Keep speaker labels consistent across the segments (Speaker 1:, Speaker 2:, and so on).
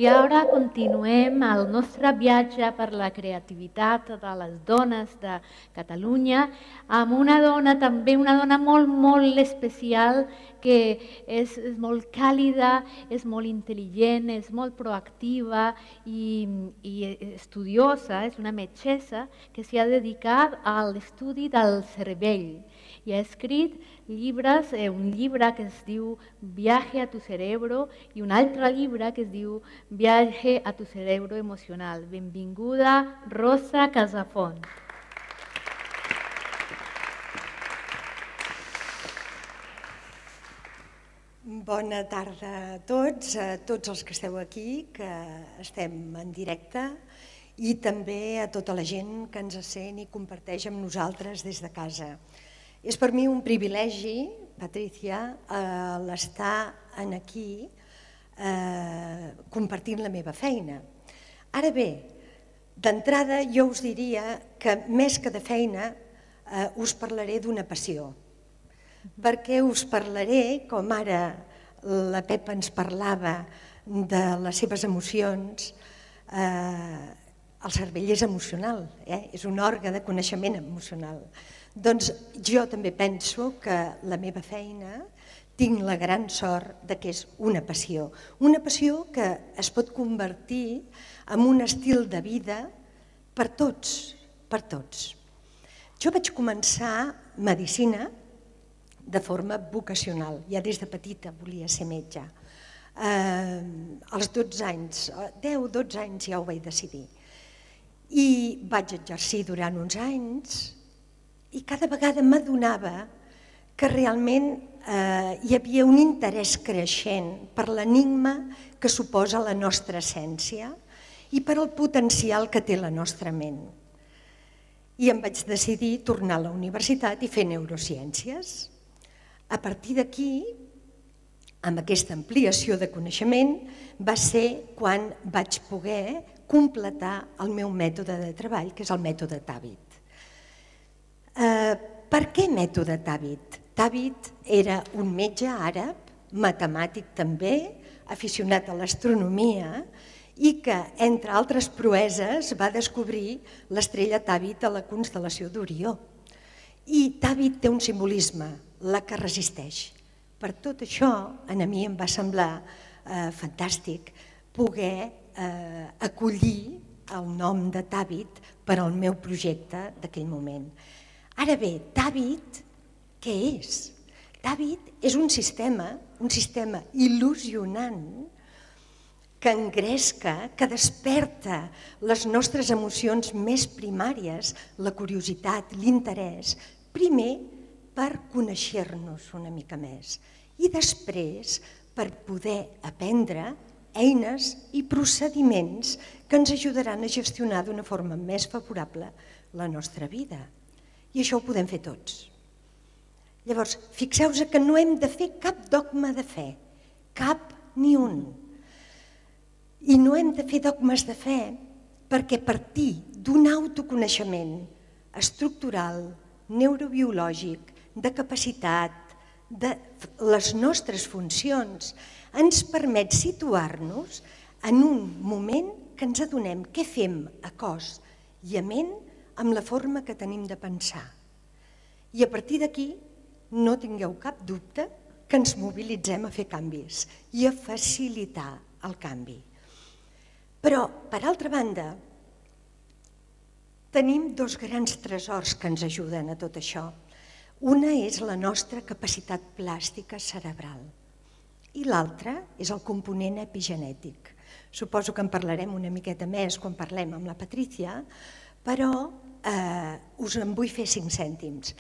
Speaker 1: I ara continuem el nostre viatge per la creativitat de les dones de Catalunya amb una dona, també una dona molt especial, que és molt càlida, és molt intel·ligent, és molt proactiva i estudiosa, és una metgessa que s'ha dedicat a l'estudi del cervell i ha escrit llibres, un llibre que es diu Viaje a tu cerebro i un altre llibre que es diu Viaje a tu cerebro emocional. Benvinguda, Rosa Casafont.
Speaker 2: Bona tarda a tots els que esteu aquí, que estem en directe, i també a tota la gent que ens sent i comparteix amb nosaltres des de casa. És per mi un privilegi, Patricia, l'estar aquí compartint la meva feina. Ara bé, d'entrada jo us diria que més que de feina us parlaré d'una passió, perquè us parlaré, com ara la Pepa ens parlava de les seves emocions, el cervell és emocional, és un òrgan de coneixement emocional. Doncs jo també penso que la meva feina tinc la gran sort que és una passió que es pot convertir en un estil de vida per tots, per tots. Jo vaig començar medicina de forma vocacional, ja des de petita volia ser metge. Als 12 anys, 10-12 anys ja ho vaig decidir. I vaig exercir durant uns anys i cada vegada m'adonava que realment hi havia un interès creixent per l'enigma que suposa la nostra essència i per el potencial que té la nostra ment. I em vaig decidir tornar a la universitat i fer neurociències. A partir d'aquí, amb aquesta ampliació de coneixement, va ser quan vaig poder completar el meu mètode de treball, que és el mètode Tàbit. Per què mètode Tàbit? Tàbit era un metge àrab, matemàtic també, aficionat a l'astronomia i que, entre altres proeses, va descobrir l'estrella Tàbit a la constel·lació d'Orió. I Tàbit té un simbolisme, la que resisteix. Per tot això, a mi em va semblar fantàstic poder acollir el nom de Tàbit per al meu projecte d'aquell moment. Ara bé, Tàbit, què és? Tàbit és un sistema il·lusionant que engresca, que desperta les nostres emocions més primàries, la curiositat, l'interès, primer per conèixer-nos una mica més i després per poder aprendre eines i procediments que ens ajudaran a gestionar d'una forma més favorable la nostra vida. I això ho podem fer tots. Llavors, fixeu-vos que no hem de fer cap dogma de fe, cap ni un. I no hem de fer dogmes de fe perquè a partir d'un autoconeixement estructural, neurobiològic, de capacitat, de les nostres funcions, ens permet situar-nos en un moment que ens adonem què fem a cos i a ment amb la forma que tenim de pensar. I a partir d'aquí no tingueu cap dubte que ens mobilitzem a fer canvis i a facilitar el canvi. Però, per altra banda, tenim dos grans tresors que ens ajuden a tot això. Una és la nostra capacitat plàstica cerebral i l'altra és el component epigenètic. Suposo que en parlarem una miqueta més quan parlem amb la Patricia, però us en vull fer 5 cèntims.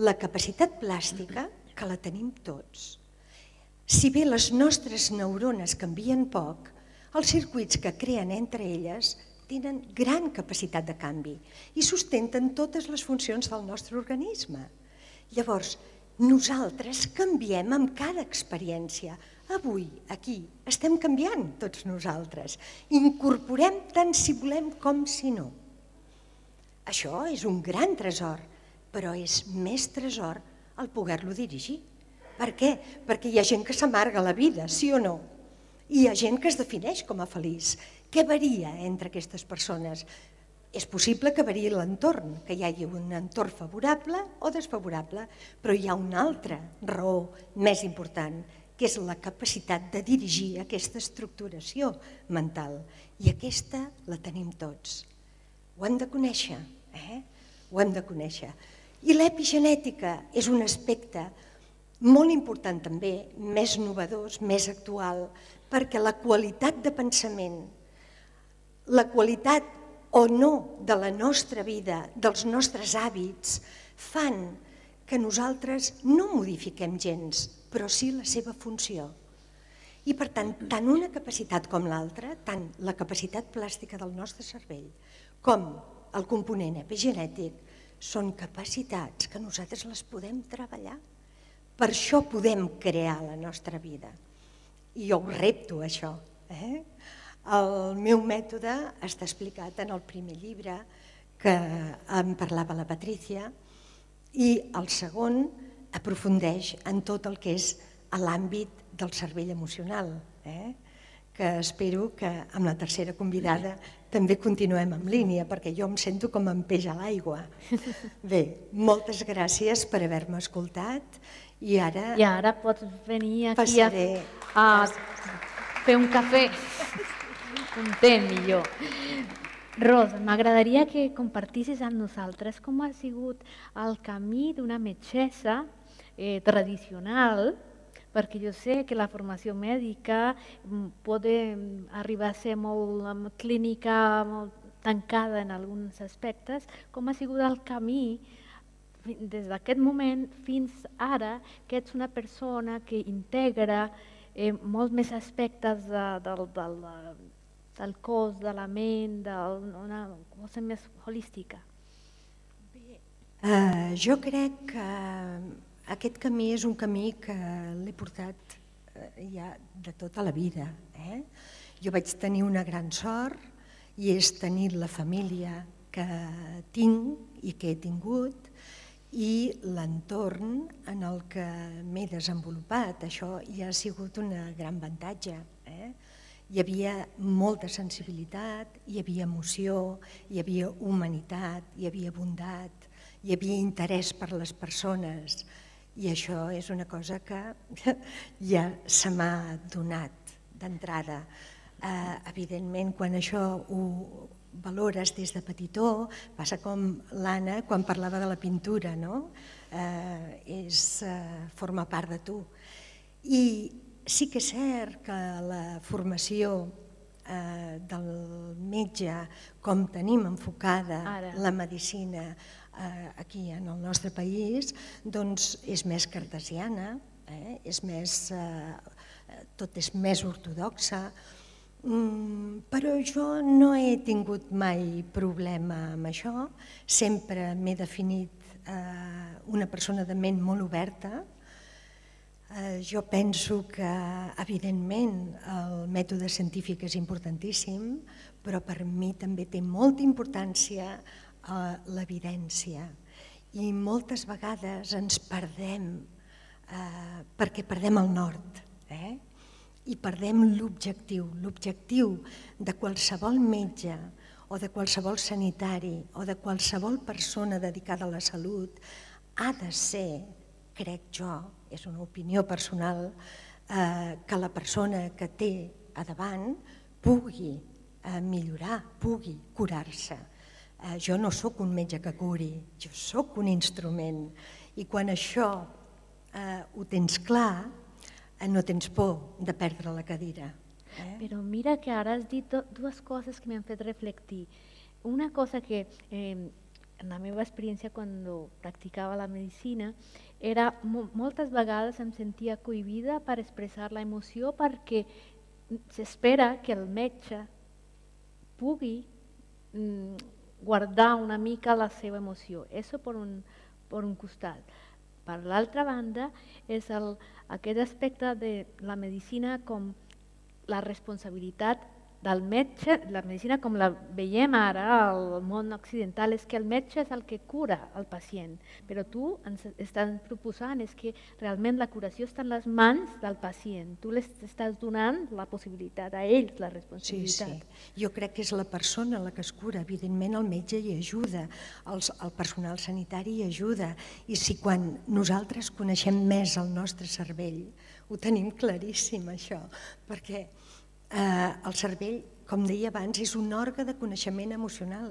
Speaker 2: La capacitat plàstica, que la tenim tots. Si bé les nostres neurones canvien poc, els circuits que creen entre elles tenen gran capacitat de canvi i sustenten totes les funcions del nostre organisme. Llavors, nosaltres canviem amb cada experiència. Avui, aquí, estem canviant tots nosaltres. Incorporem tant si volem com si no. Això és un gran tresor, però és més tresor el poder-lo dirigir. Per què? Perquè hi ha gent que s'amarga la vida, sí o no? I hi ha gent que es defineix com a feliç. Què varia entre aquestes persones? És possible que variï l'entorn, que hi hagi un entorn favorable o desfavorable, però hi ha una altra raó més important, que és la capacitat de dirigir aquesta estructuració mental. I aquesta la tenim tots. Ho hem de conèixer, Ho hem de conèixer. I l'epigenètica és un aspecte molt important també, més novedós, més actual, perquè la qualitat de pensament, la qualitat o no de la nostra vida, dels nostres hàbits, fan que nosaltres no modifiquem gens, però sí la seva funció. I per tant, tant una capacitat com l'altra, tant la capacitat plàstica del nostre cervell com el component epigenètic, són capacitats que nosaltres les podem treballar. Per això podem crear la nostra vida. I jo ho repto, això. El meu mètode està explicat en el primer llibre que em parlava la Patrícia i el segon aprofundeix en tot el que és l'àmbit del cervell emocional, que espero que amb la tercera convidada també continuem en línia, perquè jo em sento com en peix a l'aigua. Bé, moltes gràcies per haver-me escoltat i ara...
Speaker 1: I ara pots venir aquí a fer un cafè, un té millor. Rosa, m'agradaria que compartissis amb nosaltres com ha sigut el camí d'una metgessa tradicional, perquè jo sé que la formació mèdica pot arribar a ser molt clínica, molt tancada en alguns aspectes. Com ha sigut el camí des d'aquest moment fins ara, que ets una persona que integra molts més aspectes del cos, de la ment, d'una cosa més holística?
Speaker 2: Jo crec que aquest camí és un camí que l'he portat ja de tota la vida. Jo vaig tenir una gran sort i és tenir la família que tinc i que he tingut i l'entorn en el que m'he desenvolupat. Això ja ha sigut un gran avantatge. Hi havia molta sensibilitat, hi havia emoció, hi havia humanitat, hi havia bondat, hi havia interès per les persones. I això és una cosa que ja se m'ha donat d'entrada. Evidentment, quan això ho valores des de petitó, passa com l'Anna quan parlava de la pintura, no? Forma part de tu. I sí que és cert que la formació del metge, com tenim enfocada la medicina aquí en el nostre país, doncs és més cartesiana, tot és més ortodoxa, però jo no he tingut mai problema amb això, sempre m'he definit una persona de ment molt oberta. Jo penso que, evidentment, el mètode científic és importantíssim, però per mi també té molta importància l'evidència. I moltes vegades ens perdem perquè perdem el nord i perdem l'objectiu. L'objectiu de qualsevol metge o de qualsevol sanitari o de qualsevol persona dedicada a la salut ha de ser, crec jo, és una opinió personal, que la persona que té a davant pugui millorar, pugui curar-se. Jo no sóc un metge que curi, jo sóc un instrument i quan això ho tens clar no tens por de perdre la cadira.
Speaker 1: Però mira que ara has dit dues coses que m'han fet reflectir. Una cosa que en la meva experiència quan practicava la medicina era moltes vegades em sentia cohibida per expressar la emoció perquè s'espera que el metge pugui guardar una mica la seva emoció. Això per un costat. Per l'altra banda, és aquest aspecte de la medicina com la responsabilitat del metge, la medicina com la veiem ara al món occidental, és que el metge és el que cura el pacient, però tu ens estàs proposant és que realment la curació està en les mans del pacient, tu les estàs donant la possibilitat a ells, la responsabilitat.
Speaker 2: Sí. Jo crec que és la persona la que es cura, evidentment el metge hi ajuda, el personal sanitari hi ajuda, i si quan nosaltres coneixem més el nostre cervell, ho tenim claríssim això, perquè el cervell, com deia abans, és un òrgan de coneixement emocional.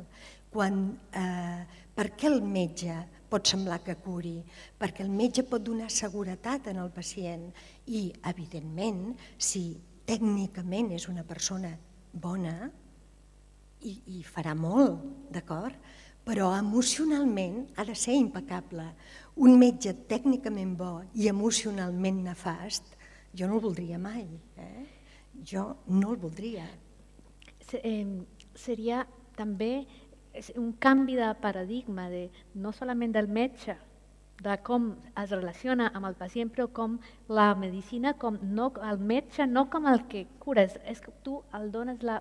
Speaker 2: Per què el metge pot semblar que curi? Perquè el metge pot donar seguretat en el pacient i, evidentment, si tècnicament és una persona bona, i farà molt, d'acord? Però emocionalment ha de ser impecable. Un metge tècnicament bo i emocionalment nefast, jo no el voldria mai, Jo no el voldria.
Speaker 1: Seria també un canvi de paradigma, no solament del metge, de com es relaciona amb el pacient, però com la medicina, el metge no com el que cura, és que tu el dones la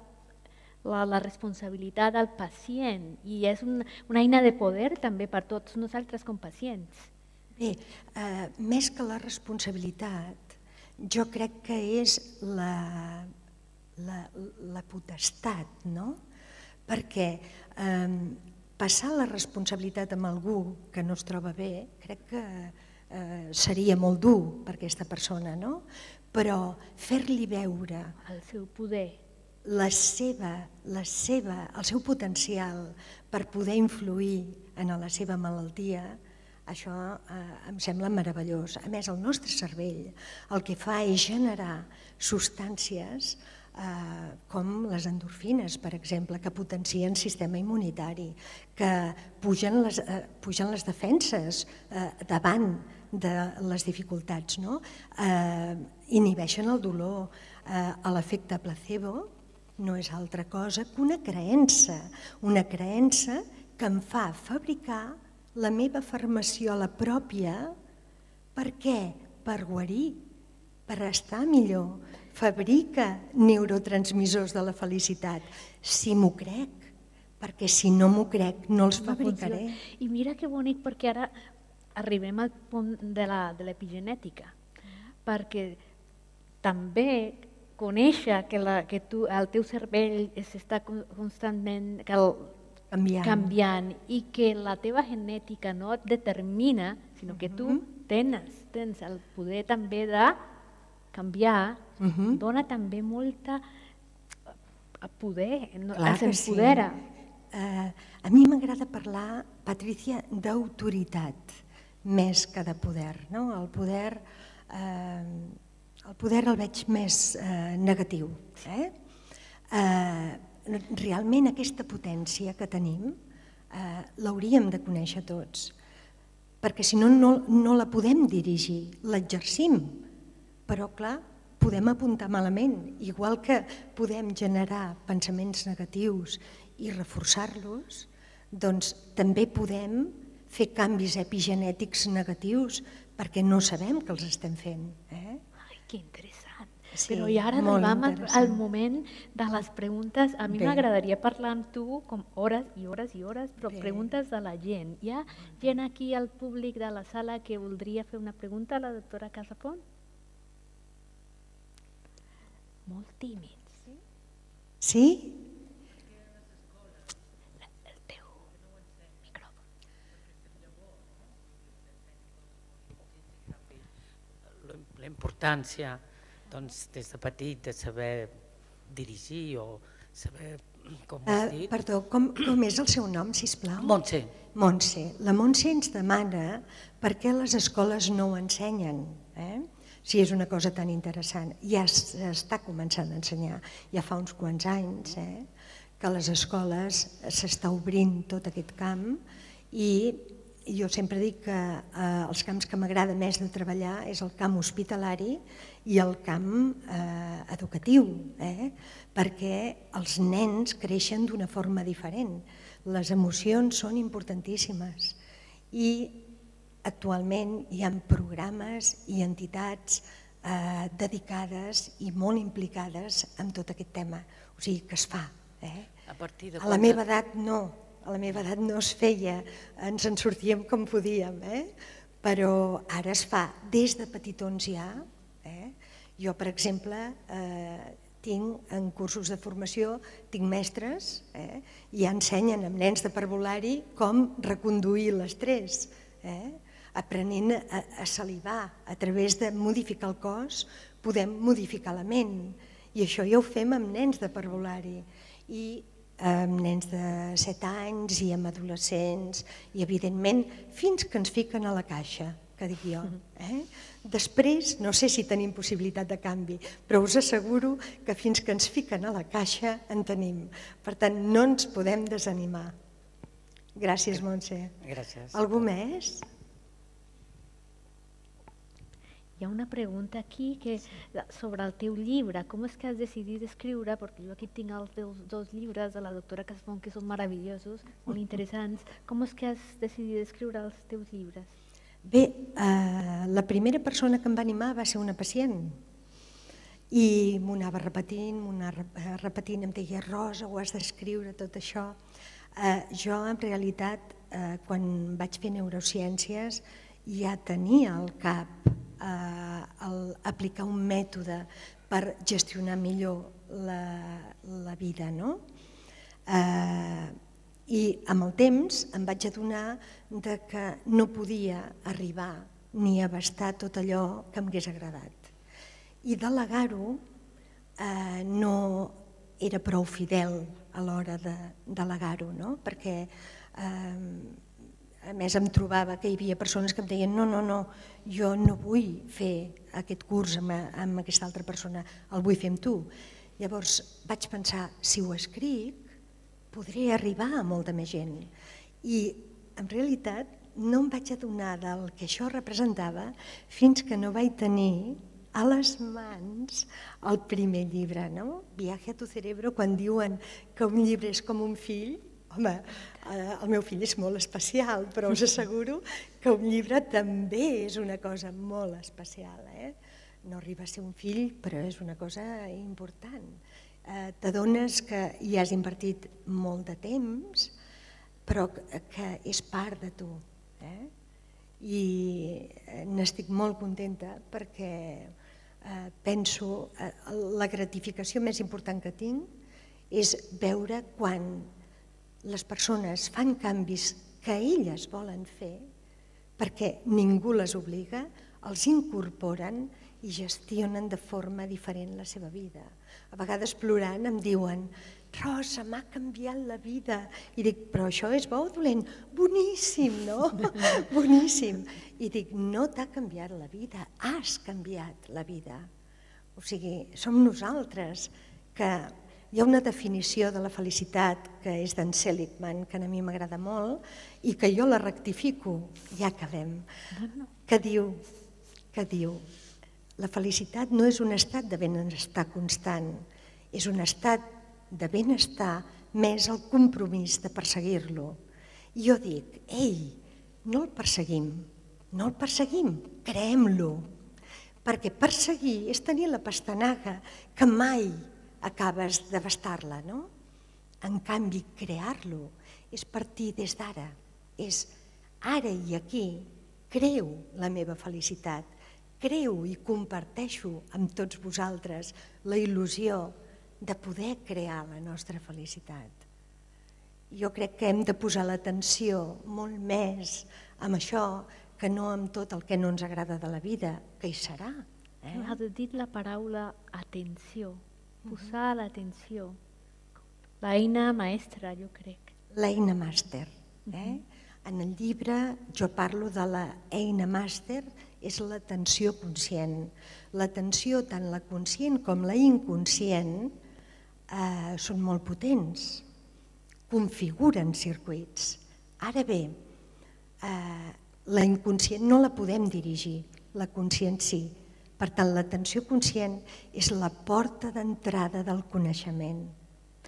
Speaker 1: responsabilitat al pacient i és una eina de poder també per tots nosaltres com pacients.
Speaker 2: Bé, més que la responsabilitat, jo crec que és la potestat, no? Perquè passar la responsabilitat amb algú que no es troba bé crec que seria molt dur per aquesta persona, no? Però fer-li veure
Speaker 1: el seu poder,
Speaker 2: el seu potencial per poder influir en la seva malaltia, això em sembla meravellós. A més, el nostre cervell el que fa és generar substàncies com les endorfines, per exemple, que potencien el sistema immunitari, que pugen les defenses davant de les dificultats, inhibeixen el dolor. L'efecte placebo no és altra cosa que una creença que em fa fabricar la meva farmaciola pròpia. Per què? Per guarir, per estar millor. Fabrica neurotransmissors de la felicitat. Si m'ho crec, perquè si no m'ho crec no els fabricaré.
Speaker 1: I mira que bonic, perquè ara arribem al punt de l'epigenètica, perquè també conèixer que el teu cervell està constantment canviant i que la teva genètica no et determina, sinó que tu tens el poder també de canviar, dona també molta poder, s'empodera.
Speaker 2: A mi m'agrada parlar, Patrícia, d'autoritat més que de poder. El poder el veig més negatiu. Realment aquesta potència que tenim l'hauríem de conèixer tots, perquè si no, no la podem dirigir, l'exercim, però clar, podem apuntar malament, igual que podem generar pensaments negatius i reforçar-los, doncs també podem fer canvis epigenètics negatius perquè no sabem que els estem fent.
Speaker 1: Ai, que interessant. Però i ara arribem al moment de les preguntes. A mi m'agradaria parlar amb tu com hores i hores i hores, però preguntes de la gent. Hi ha gent aquí al públic de la sala que voldria fer una pregunta a la doctora Casapont? Molt tímids.
Speaker 2: Sí?
Speaker 1: El teu micròfon.
Speaker 3: La importància, doncs, des de petit, de saber dirigir o saber, com has dit...
Speaker 2: Perdó, com és el seu nom, sisplau?
Speaker 3: Montse.
Speaker 2: Montse. La Montse ens demana per què les escoles no ho ensenyen, si és una cosa tan interessant. Ja s'està començant a ensenyar, ja fa uns quants anys que a les escoles s'està obrint tot aquest camp i jo sempre dic que els camps que m'agrada més de treballar és el camp hospitalari i el camp educatiu, perquè els nens creixen d'una forma diferent. Les emocions són importantíssimes i actualment hi ha programes i entitats dedicades i molt implicades en tot aquest tema. O sigui, que es fa.
Speaker 3: A
Speaker 2: la meva edat no. A la meva edat no es feia, ens en sortíem com podíem, però ara es fa des de petitons ja. Jo, per exemple, tinc en cursos de formació, tinc mestres i ja ensenyen amb nens de parvulari com reconduir l'estrès, aprenent a salivar. A través de modificar el cos podem modificar la ment i això ja ho fem amb nens de parvulari i amb nens de 7 anys i amb adolescents i evidentment fins que ens fiquen a la caixa, que dic jo. Després no sé si tenim possibilitat de canvi, però us asseguro que fins que ens fiquen a la caixa en tenim. Per tant, no ens podem desanimar. Gràcies, Montse.
Speaker 3: Gràcies.
Speaker 2: Algú més?
Speaker 1: Hi ha una pregunta aquí sobre el teu llibre. Com és que has decidit escriure? Perquè jo aquí tinc els teus 2 llibres de la doctora Casfont, que són meravellosos, molt interessants. Com és que has decidit escriure els teus llibres?
Speaker 2: Bé, la primera persona que em va animar va ser una pacient i m'ho anava repetint, em deia Rosa, ho has d'escriure, tot això. Jo, en realitat, quan vaig fer neurociències, ja tenia al cap aplicar un mètode per gestionar millor la vida. I amb el temps em vaig adonar que no podia arribar ni abastar tot allò que m'hagués agradat. I delegar-ho no era prou fidel a l'hora de delegar-ho, perquè a més em trobava que hi havia persones que em deien no, jo no vull fer aquest curs amb aquesta altra persona, el vull fer amb tu. Llavors vaig pensar, si ho escric, podré arribar a molta més gent. I en realitat no em vaig adonar del que això representava fins que no vaig tenir a les mans el primer llibre, Viaje a tu cerebro, quan diuen que un llibre és com un fill. Home, el meu fill és molt especial, però us asseguro que un llibre també és una cosa molt especial. No arriba a ser un fill, però és una cosa important. T'adones que hi has invertit molt de temps, però que és part de tu. I n'estic molt contenta perquè penso que la gratificació més important que tinc és veure quan les persones fan canvis que elles volen fer perquè ningú les obliga, els incorporen i gestionen de forma diferent la seva vida. A vegades plorant em diuen Rosa, m'ha canviat la vida. I dic, però això és bo o dolent? Boníssim, no? Boníssim. I dic, no t'ha canviat la vida, has canviat la vida. O sigui, som nosaltres que... Hi ha una definició de la felicitat que és d'en Seligman, que a mi m'agrada molt, i que jo la rectifico, ja acabem, que diu la felicitat no és un estat de benestar constant, és un estat de benestar més el compromís de perseguir-lo. I jo dic, ei, no el perseguim, creem-lo, perquè perseguir és tenir la pastanaga que mai acabes d'abastar-la, no? En canvi, crear-lo és partir des d'ara, és ara i aquí creo la meva felicitat, creo i comparteixo amb tots vosaltres la il·lusió de poder crear la nostra felicitat. Jo crec que hem de posar l'atenció molt més amb això que no amb tot el que no ens agrada de la vida, que hi serà.
Speaker 1: Has dit la paraula atenció. Posar l'atenció, l'eina mestra, jo crec.
Speaker 2: L'eina màster. En el llibre jo parlo de l'eina màster, és l'atenció conscient. L'atenció, tant la conscient com la inconscient, són molt potents, configuren circuits. Ara bé, la inconscient no la podem dirigir, la conscient sí. Per tant, l'atenció conscient és la porta d'entrada del coneixement.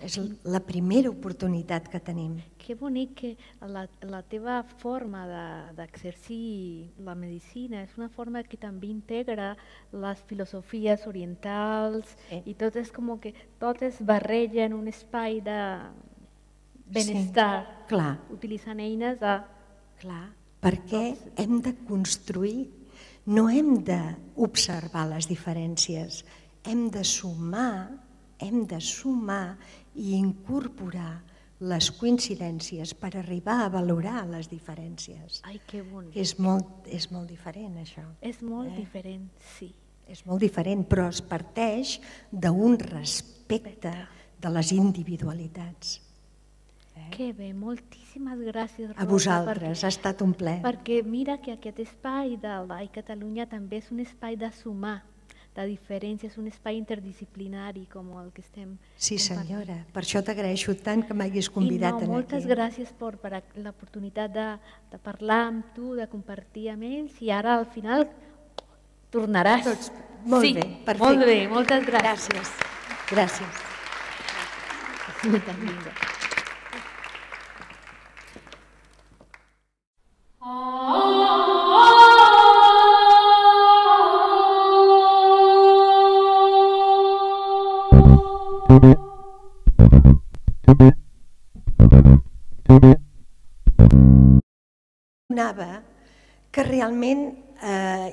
Speaker 2: És la primera oportunitat que tenim.
Speaker 1: Que bonic que la teva forma d'exercir la medicina és una forma que també integra les filosofies orientals i tot és com que tot es barreja en un espai de benestar, utilitzant eines de...
Speaker 2: Clar, perquè hem de construir, no hem d'observar les diferències, hem de sumar i incorporar les coincidències per arribar a valorar les diferències.
Speaker 1: Ai, que bonic.
Speaker 2: És molt diferent, això.
Speaker 1: És molt diferent, sí.
Speaker 2: És molt diferent, però es parteix d'un respecte de les individualitats.
Speaker 1: Que bé, moltíssimes gràcies, Rosa.
Speaker 2: A vosaltres, ha estat un plaer.
Speaker 1: Perquè mira que aquest espai de l'AI Catalunya també és un espai de sumar, de diferència, és un espai interdisciplinari com el que estem compartint.
Speaker 2: Sí, senyora, per això t'agraeixo tant que m'hagis convidat aquí.
Speaker 1: Moltes gràcies per l'oportunitat de parlar amb tu, de compartir amb ells, i ara al final tornaràs.
Speaker 2: Molt bé, perfecte.
Speaker 1: Molt bé, moltes gràcies.
Speaker 2: Gràcies. Donava que realment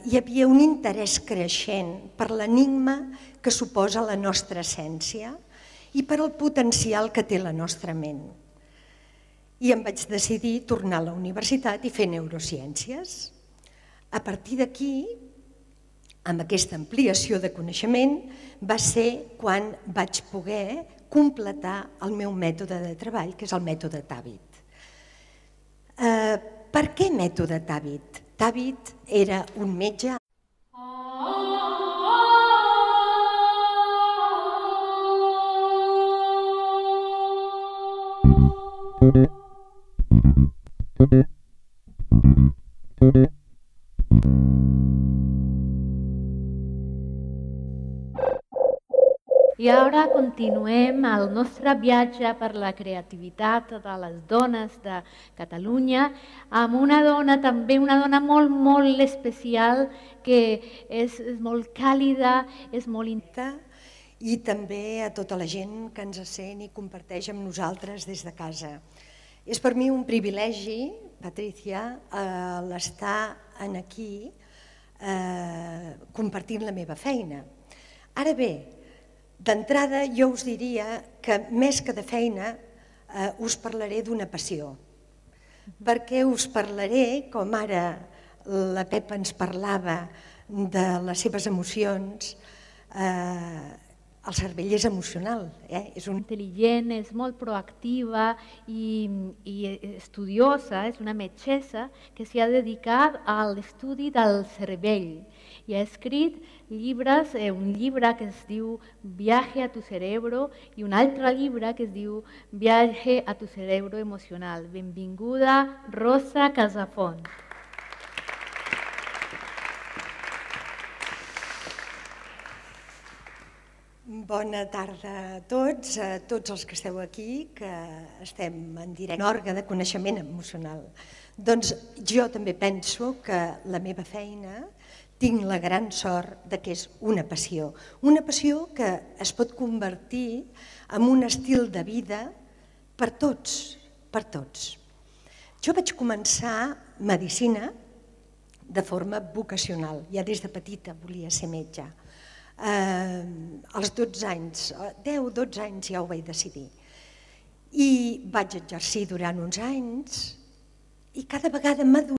Speaker 2: hi havia un interès creixent per l'enigma que suposa la nostra essència i per el potencial que té la nostra ment. I em vaig decidir tornar a la universitat i fer neurociències. A partir d'aquí, amb aquesta ampliació de coneixement, va ser quan vaig poder completar el meu mètode de treball, que és el mètode Tàbit. Per què mètode Tàbit? Tàbit era un metge
Speaker 1: I ara continuem el nostre viatge per la creativitat de les dones de Catalunya amb una dona, també una dona molt, molt especial, que és molt càlida, és molt íntima.
Speaker 2: I també a tota la gent que ens sent i comparteix amb nosaltres des de casa. És per mi un privilegi, Patricia, l'estar aquí compartint la meva feina. Ara bé, d'entrada jo us diria que més que de feina us parlaré d'una passió, perquè us parlaré, com ara la Pepa ens parlava de les seves emocions, el cervell és emocional. És
Speaker 1: intel·ligent, és molt proactiva i estudiosa, és una metgessa que s'ha dedicat a l'estudi del cervell i ha escrit llibres, un llibre que es diu Viaje a tu cerebro i un altre llibre que es diu Viaje a tu cerebro emocional. Benvinguda, Rosa Casafont.
Speaker 2: Bona tarda a tots els que esteu aquí, que estem en directe. Un òrgan de coneixement emocional. Doncs jo també penso que la meva feina tinc la gran sort que és una passió que es pot convertir en un estil de vida per tots, per tots. Jo vaig començar medicina de forma vocacional, ja des de petita volia ser metge. Als 12 anys, 10-12 anys ja ho vaig decidir. I vaig exercir durant uns anys i cada vegada m'ha donat